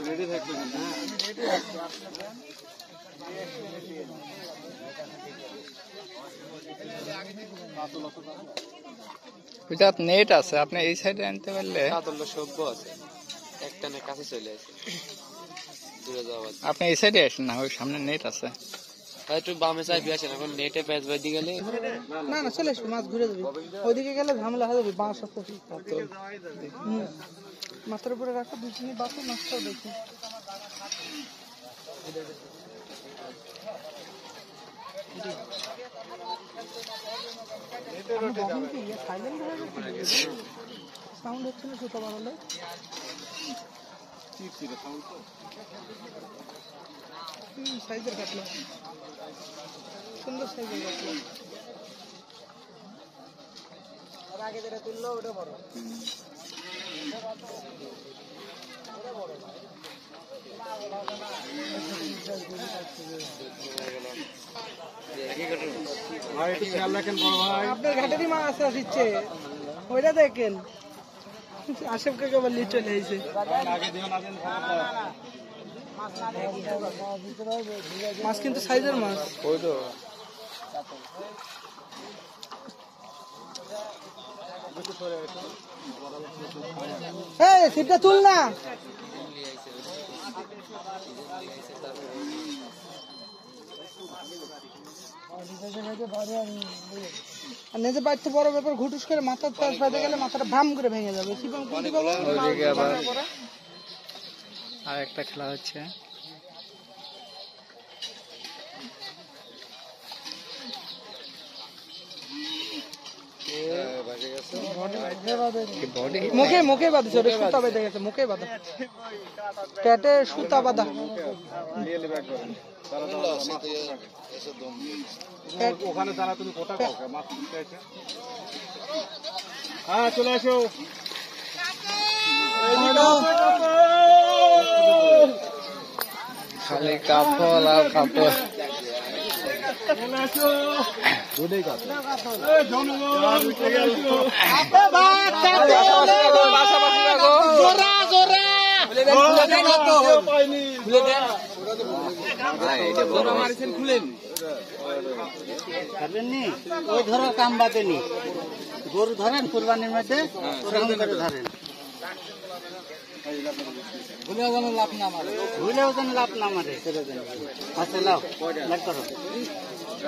Ready থাকবেন না? Net আছে, আপনি এই সাইডে আনতে পারলে সভ্য আছে, একটানে কাছে চলে আসে, দূরে যাওয়া। আপনি এই সাইডে আসেন না, ওই সামনে নেট আছে। একটু বামে চাই আসেন, এখন নেটে প্যাচ বাই দিয়ে গেলে না না চলে আসবে, মাছ ঘুরে যাবে। ওইদিকে গেলে ঝামেলা হয়ে যাবে, বাঁশ আছে। মাথার উপরে রাখো, 2 মিনিট বাঁচো, মাছটাও দেখি। সাউন্ড হচ্ছে না সুতো বাড়ালে, সাইজের কাটলো, সুন্দর সাইজের কাটলো। আগে যেটা তুললো ওটা বড়। আপনার ঘাটেরই মাছ আসছে, ওইটা দেখেন। আশেফ কাকে বললি চলে এসে মাছ, কিন্তু সাইজের মাছ। এই সিটটা তুল না। নিজে বাড়িতে বড় ব্যাপার, ঘুটুস করে মাথার তাস বাজে গেলে মাথাটা ভাম করে ভেঙে যাবে। আর একটা খেলা হচ্ছে, মুখে মুখে বাঁধছে, সুতা বেঁধে গেছে, মুখে বাঁধা, পেটে সুতা বাঁধা। ওখানে দাঁড়া, তুমি কোথা মাছ হ্যাঁ চলে আসো। খালি কাপড় আর কাপড়। ওই ধরো কাম বাদেনি, গরু ধরেন কুরবানির মধ্যে, ওরকম করে ধরেন, ভুলেও যেন লাভ না মারে, ভুলেও যেন লাভ না মারে। আচ্ছা লাও, লাগ করো,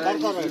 লাগ করো।